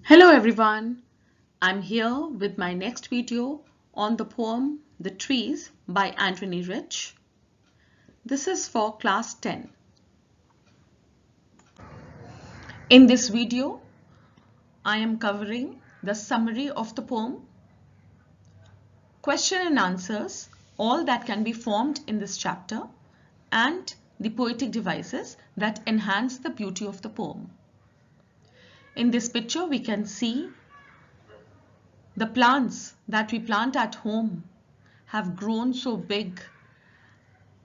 Hello everyone, I'm here with my next video on the poem The Trees by Adrienne Rich. This is for class 10. In this video, I am covering the summary of the poem, question and answers, all that can be formed in this chapter, and the poetic devices that enhance the beauty of the poem. In this picture, we can see the plants that we plant at home have grown so big,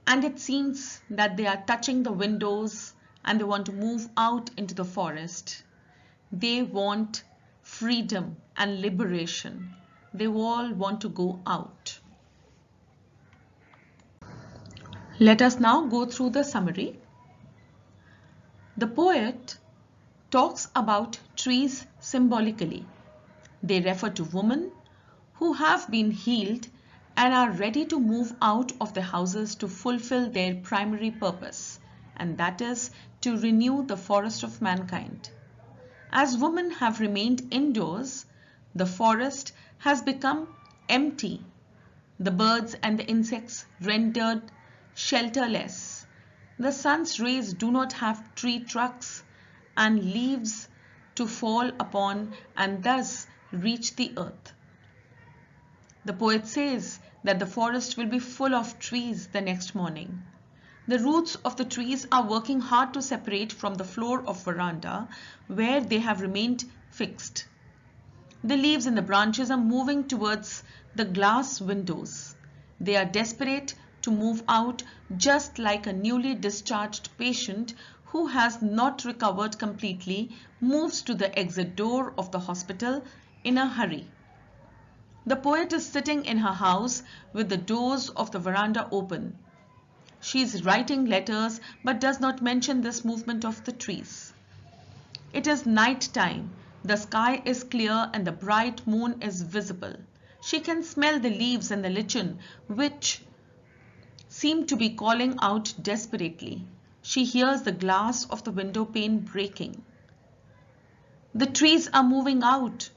and it seems that they are touching the windows and they want to move out into the forest. They want freedom and liberation. They all want to go out. Let us now go through the summary. The poet talks about trees symbolically. They refer to women who have been healed and are ready to move out of their houses to fulfill their primary purpose, and that is to renew the forest of mankind. As women have remained indoors, the forest has become empty. The birds and the insects rendered shelterless. The sun's rays do not have tree trunks and leaves to fall upon and thus reach the earth. The poet says that the forest will be full of trees the next morning. The roots of the trees are working hard to separate from the floor of veranda where they have remained fixed. The leaves and the branches are moving towards the glass windows. They are desperate to move out, just like a newly discharged patient who has not recovered completely moves to the exit door of the hospital in a hurry. The poet is sitting in her house with the doors of the veranda open. She is writing letters but does not mention this movement of the trees. It is night time. The sky is clear and the bright moon is visible. She can smell the leaves and the lichen which seem to be calling out desperately. She hears the glass of the window pane breaking. The trees are moving out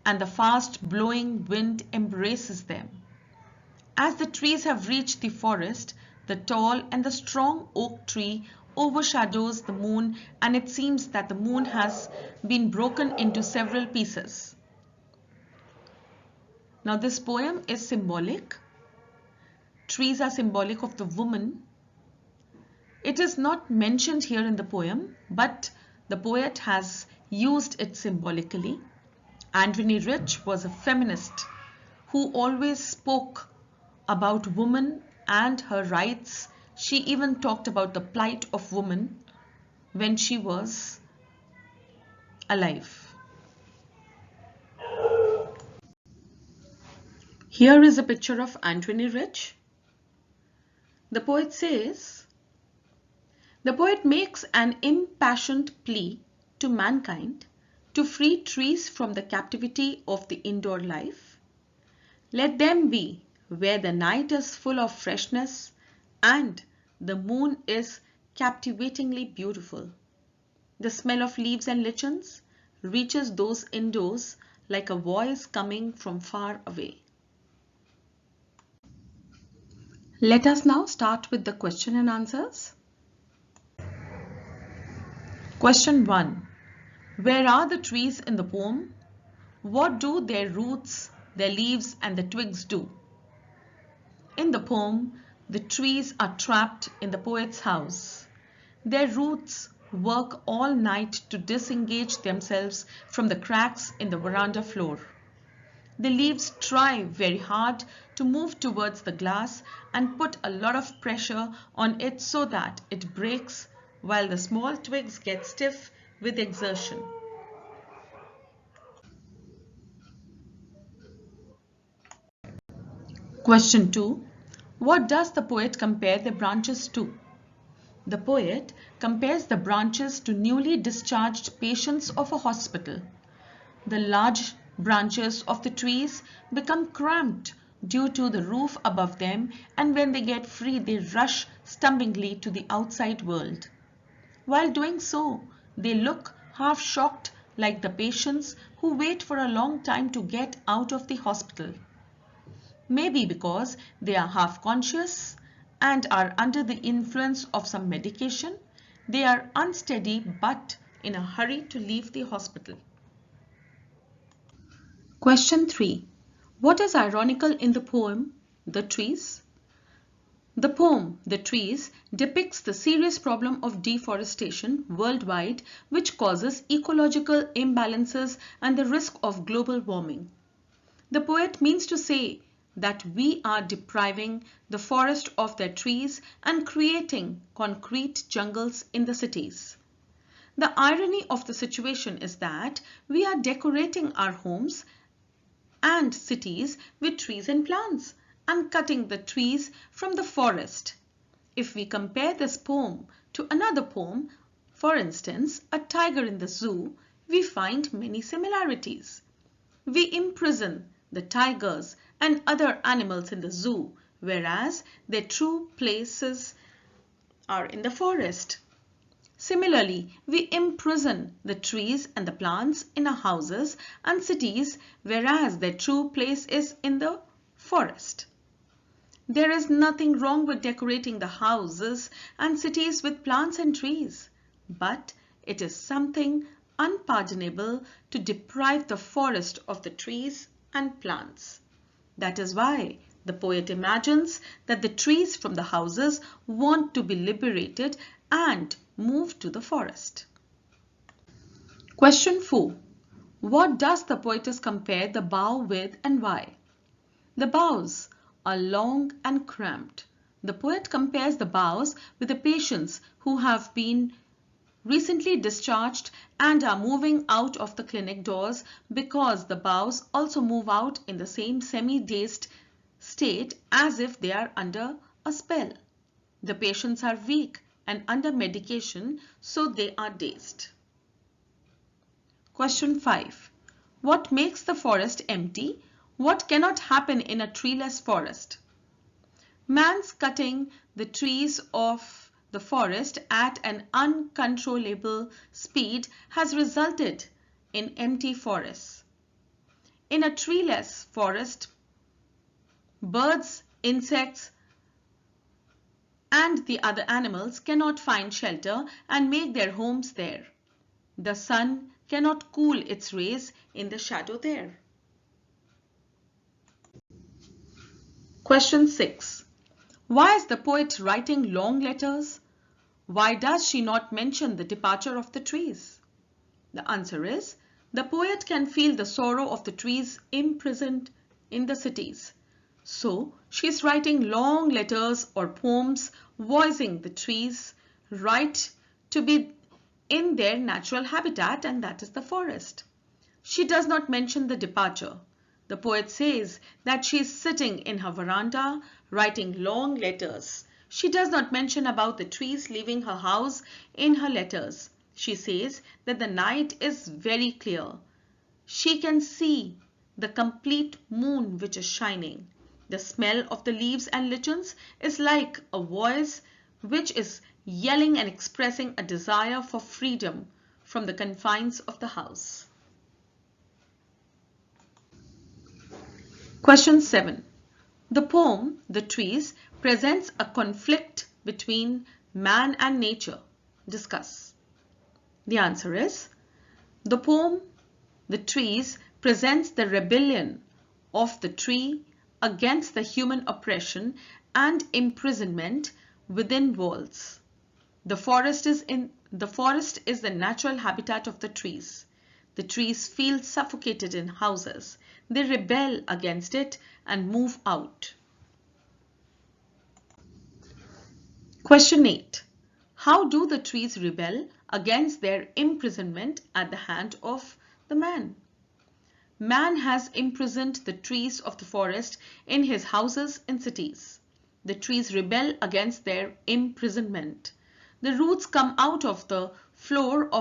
and the fast blowing wind embraces them. As the trees have reached the forest, the tall and the strong oak tree overshadows the moon, and it seems that the moon has been broken into several pieces. Now this poem is symbolic. Trees are symbolic of the woman. It is not mentioned here in the poem, but the poet has used it symbolically. Adrienne Rich was a feminist who always spoke about women and her rights. She even talked about the plight of women when she was alive. Here is a picture of Adrienne Rich. The poet says, the poet makes an impassioned plea to mankind to free trees from the captivity of the indoor life. Let them be where the night is full of freshness and the moon is captivatingly beautiful. The smell of leaves and lichens reaches those indoors like a voice coming from far away. Let us now start with the question and answers. Question 1. Where are the trees in the poem? What do their roots, their leaves and the twigs do? In the poem, the trees are trapped in the poet's house. Their roots work all night to disengage themselves from the cracks in the veranda floor. The leaves try very hard to move towards the glass and put a lot of pressure on it so that it breaks, while the small twigs get stiff with exertion. Question 2. What does the poet compare the branches to? The poet compares the branches to newly discharged patients of a hospital. The large branches of the trees become cramped due to the roof above them, and when they get free, they rush stumblingly to the outside world. While doing so, they look half shocked like the patients who wait for a long time to get out of the hospital. Maybe because they are half conscious and are under the influence of some medication, they are unsteady but in a hurry to leave the hospital. Question 3. What is ironical in the poem, The Trees? The poem, The Trees, depicts the serious problem of deforestation worldwide, which causes ecological imbalances and the risk of global warming. The poet means to say that we are depriving the forest of their trees and creating concrete jungles in the cities. The irony of the situation is that we are decorating our homes and cities with trees and plants and cutting the trees from the forest. If we compare this poem to another poem, for instance, A Tiger in the Zoo, we find many similarities. We imprison the tigers and other animals in the zoo, whereas their true places are in the forest. Similarly, we imprison the trees and the plants in our houses and cities, whereas their true place is in the forest. There is nothing wrong with decorating the houses and cities with plants and trees, but it is something unpardonable to deprive the forest of the trees and plants. That is why the poet imagines that the trees from the houses want to be liberated and move to the forest. Question 4. What does the poetess compare the bough with and why? The boughs are long and cramped. The poet compares the boughs with the patients who have been recently discharged and are moving out of the clinic doors because the boughs also move out in the same semi-dazed state as if they are under a spell. The patients are weak and under medication, so they are dazed. Question 5. What makes the forest empty? What cannot happen in a treeless forest? Man's cutting the trees of the forest at an uncontrollable speed has resulted in empty forests. In a treeless forest, birds, insects, and the other animals cannot find shelter and make their homes there. The sun cannot cool its rays in the shadow there. Question 6. Why is the poet writing long letters? Why does she not mention the departure of the trees? The answer is, the poet can feel the sorrow of the trees imprisoned in the cities. So, she is writing long letters or poems voicing the trees' right to be in their natural habitat, and that is the forest. She does not mention the departure. The poet says that she is sitting in her veranda writing long letters. She does not mention about the trees leaving her house in her letters. She says that the night is very clear. She can see the complete moon which is shining. The smell of the leaves and lichens is like a voice which is yelling and expressing a desire for freedom from the confines of the house. Question 7. The poem, The Trees, presents a conflict between man and nature. Discuss. The answer is, the poem, The Trees, presents the rebellion of the tree against the human oppression and imprisonment within walls. The forest is the natural habitat of the trees. The trees feel suffocated in houses. They rebel against it and move out. Question 8. How do the trees rebel against their imprisonment at the hand of the man? Man has imprisoned the trees of the forest in his houses and cities. The trees rebel against their imprisonment. The roots come out of the floor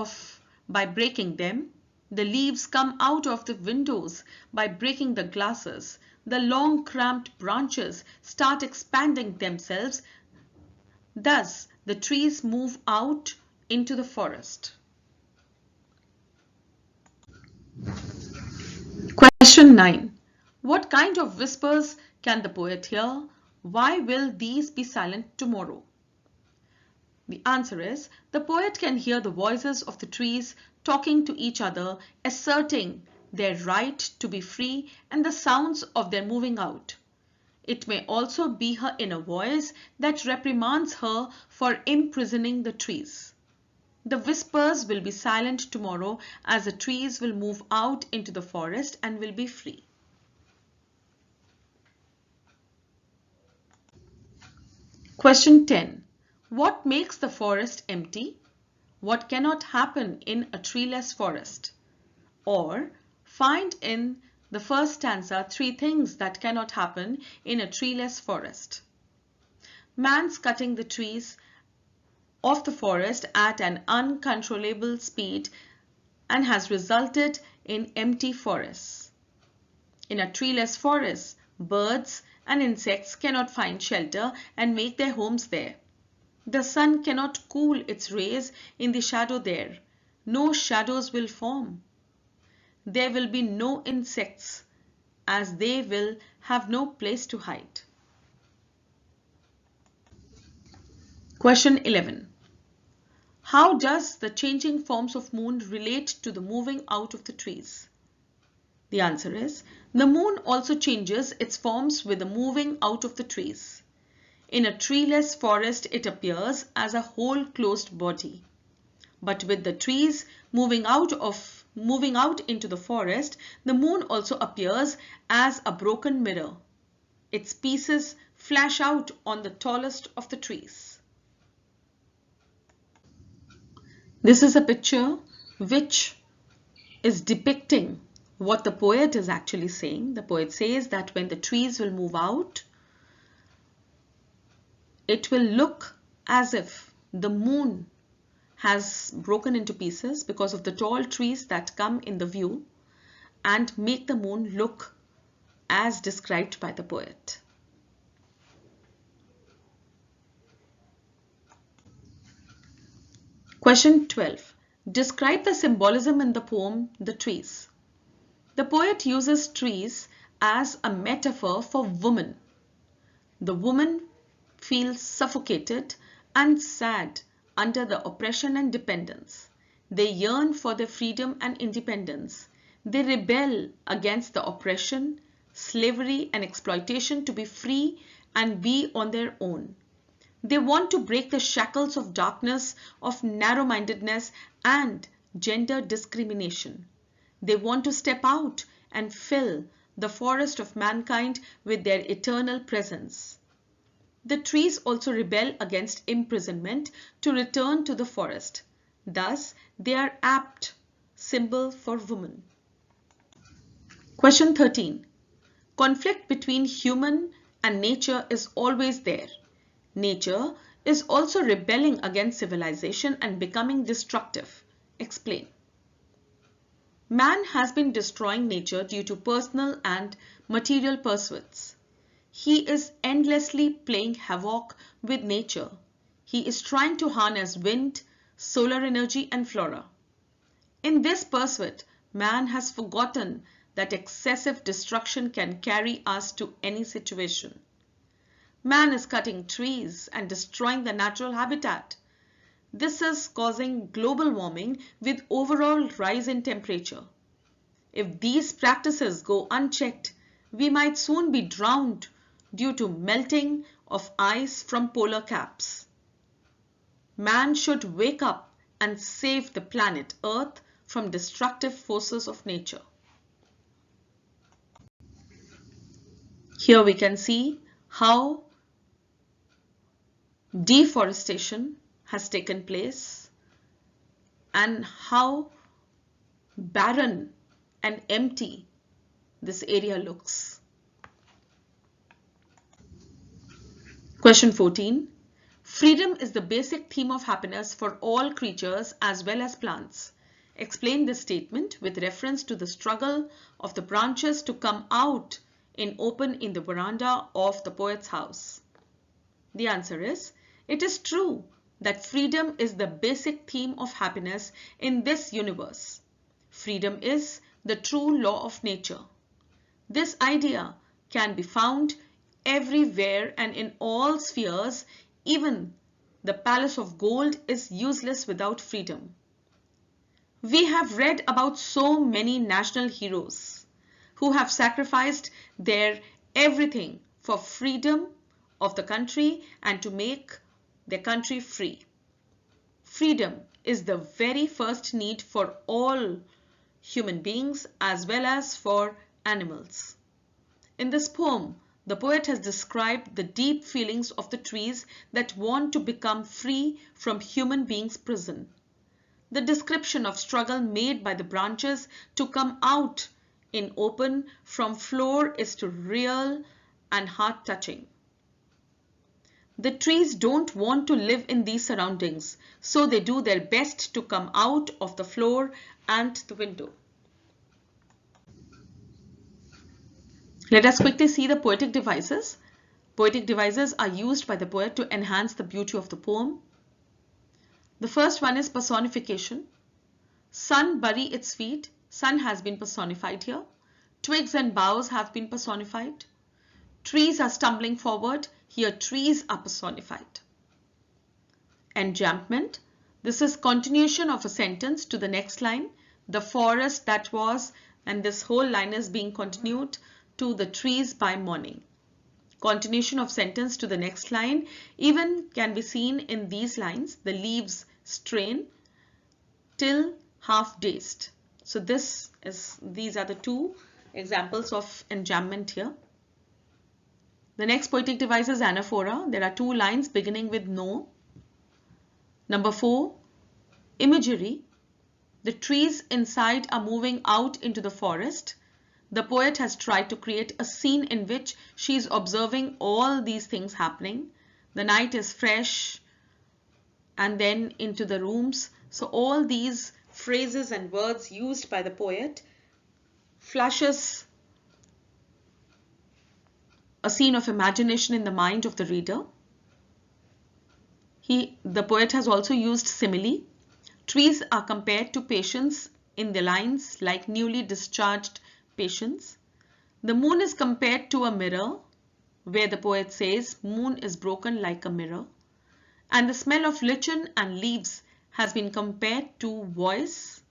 by breaking them. The leaves come out of the windows by breaking the glasses. The long cramped branches start expanding themselves. Thus, the trees move out into the forest. Question 9. What kind of whispers can the poet hear? Why will these be silent tomorrow? The answer is, the poet can hear the voices of the trees talking to each other, asserting their right to be free and the sounds of their moving out. It may also be her inner voice that reprimands her for imprisoning the trees. The whispers will be silent tomorrow as the trees will move out into the forest and will be free. Question 10. What makes the forest empty? What cannot happen in a treeless forest? Or find in the first stanza 3 things that cannot happen in a treeless forest. Man's cutting the trees of the forest at an uncontrollable speed and has resulted in empty forests. In a treeless forest, birds and insects cannot find shelter and make their homes there. The sun cannot cool its rays in the shadow there. No shadows will form. There will be no insects, as they will have no place to hide. Question 11. How does the changing forms of moon relate to the moving out of the trees? The answer is, the moon also changes its forms with the moving out of the trees. In a treeless forest, it appears as a whole closed body. But with the trees moving out into the forest, the moon also appears as a broken mirror. Its pieces flash out on the tallest of the trees. This is a picture which is depicting what the poet is actually saying. The poet says that when the trees will move out, it will look as if the moon has broken into pieces because of the tall trees that come in the view and make the moon look as described by the poet. Question 12. Describe the symbolism in the poem The Trees. The poet uses trees as a metaphor for woman. The woman feels suffocated and sad under the oppression and dependence. They yearn for their freedom and independence. They rebel against the oppression, slavery, and exploitation to be free and be on their own. They want to break the shackles of darkness, of narrow-mindedness, and gender discrimination. They want to step out and fill the forest of mankind with their eternal presence. The trees also rebel against imprisonment to return to the forest. Thus, they are apt symbol for woman. Question 13. Conflict between human and nature is always there. Nature is also rebelling against civilization and becoming destructive. Explain. Man has been destroying nature due to personal and material pursuits. He is endlessly playing havoc with nature. He is trying to harness wind, solar energy, and flora. In this pursuit, man has forgotten that excessive destruction can carry us to any situation. Man is cutting trees and destroying the natural habitat. This is causing global warming with overall rise in temperature. If these practices go unchecked, we might soon be drowned due to melting of ice from polar caps. Man should wake up and save the planet Earth from destructive forces of nature. Here we can see how deforestation has taken place and how barren and empty this area looks. Question 14. Freedom is the basic theme of happiness for all creatures as well as plants. Explain this statement with reference to the struggle of the branches to come out in open in the veranda of the poet's house. The answer is, it is true that freedom is the basic theme of happiness in this universe. Freedom is the true law of nature. This idea can be found everywhere and in all spheres. Even the palace of gold is useless without freedom. We have read about so many national heroes who have sacrificed their everything for freedom of the country and to make their country free. Freedom is the very first need for all human beings as well as for animals. In this poem, the poet has described the deep feelings of the trees that want to become free from human beings' prison. The description of struggle made by the branches to come out in open from floor is too real and heart-touching. The trees don't want to live in these surroundings, so they do their best to come out of the floor and the window. Let us quickly see the poetic devices. Poetic devices are used by the poet to enhance the beauty of the poem. The first one is personification. Sun bury its feet. Sun has been personified here. Twigs and boughs have been personified. Trees are stumbling forward. Here trees are personified. Enjambment. This is continuation of a sentence to the next line. The forest that was, and this whole line is being continued to the trees by morning. Continuation of sentence to the next line even can be seen in these lines. The leaves strain till half dazed. So these are the two examples of enjambment here. The next poetic device is anaphora. There are two lines beginning with no. Number 4, imagery. The trees inside are moving out into the forest. The poet has tried to create a scene in which she is observing all these things happening. The night is fresh and then into the rooms. So all these phrases and words used by the poet flashes a scene of imagination in the mind of the reader. The poet has also used simile. Trees are compared to patients in the lines like newly discharged patients. The moon is compared to a mirror, where the poet says moon is broken like a mirror. And the smell of lichen and leaves has been compared to voice,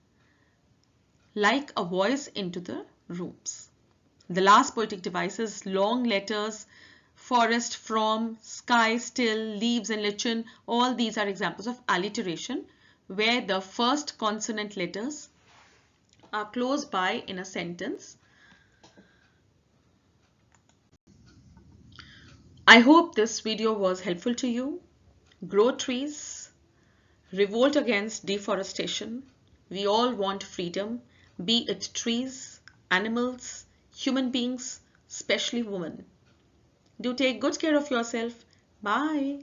like a voice into the rooms. The last poetic device is long letters, forest, from, sky, still, leaves and lichen. All these are examples of alliteration where the first consonant letters are close by in a sentence. I hope this video was helpful to you. Grow trees, revolt against deforestation. We all want freedom, be it trees, animals, human beings, especially women. Do take good care of yourself. Bye.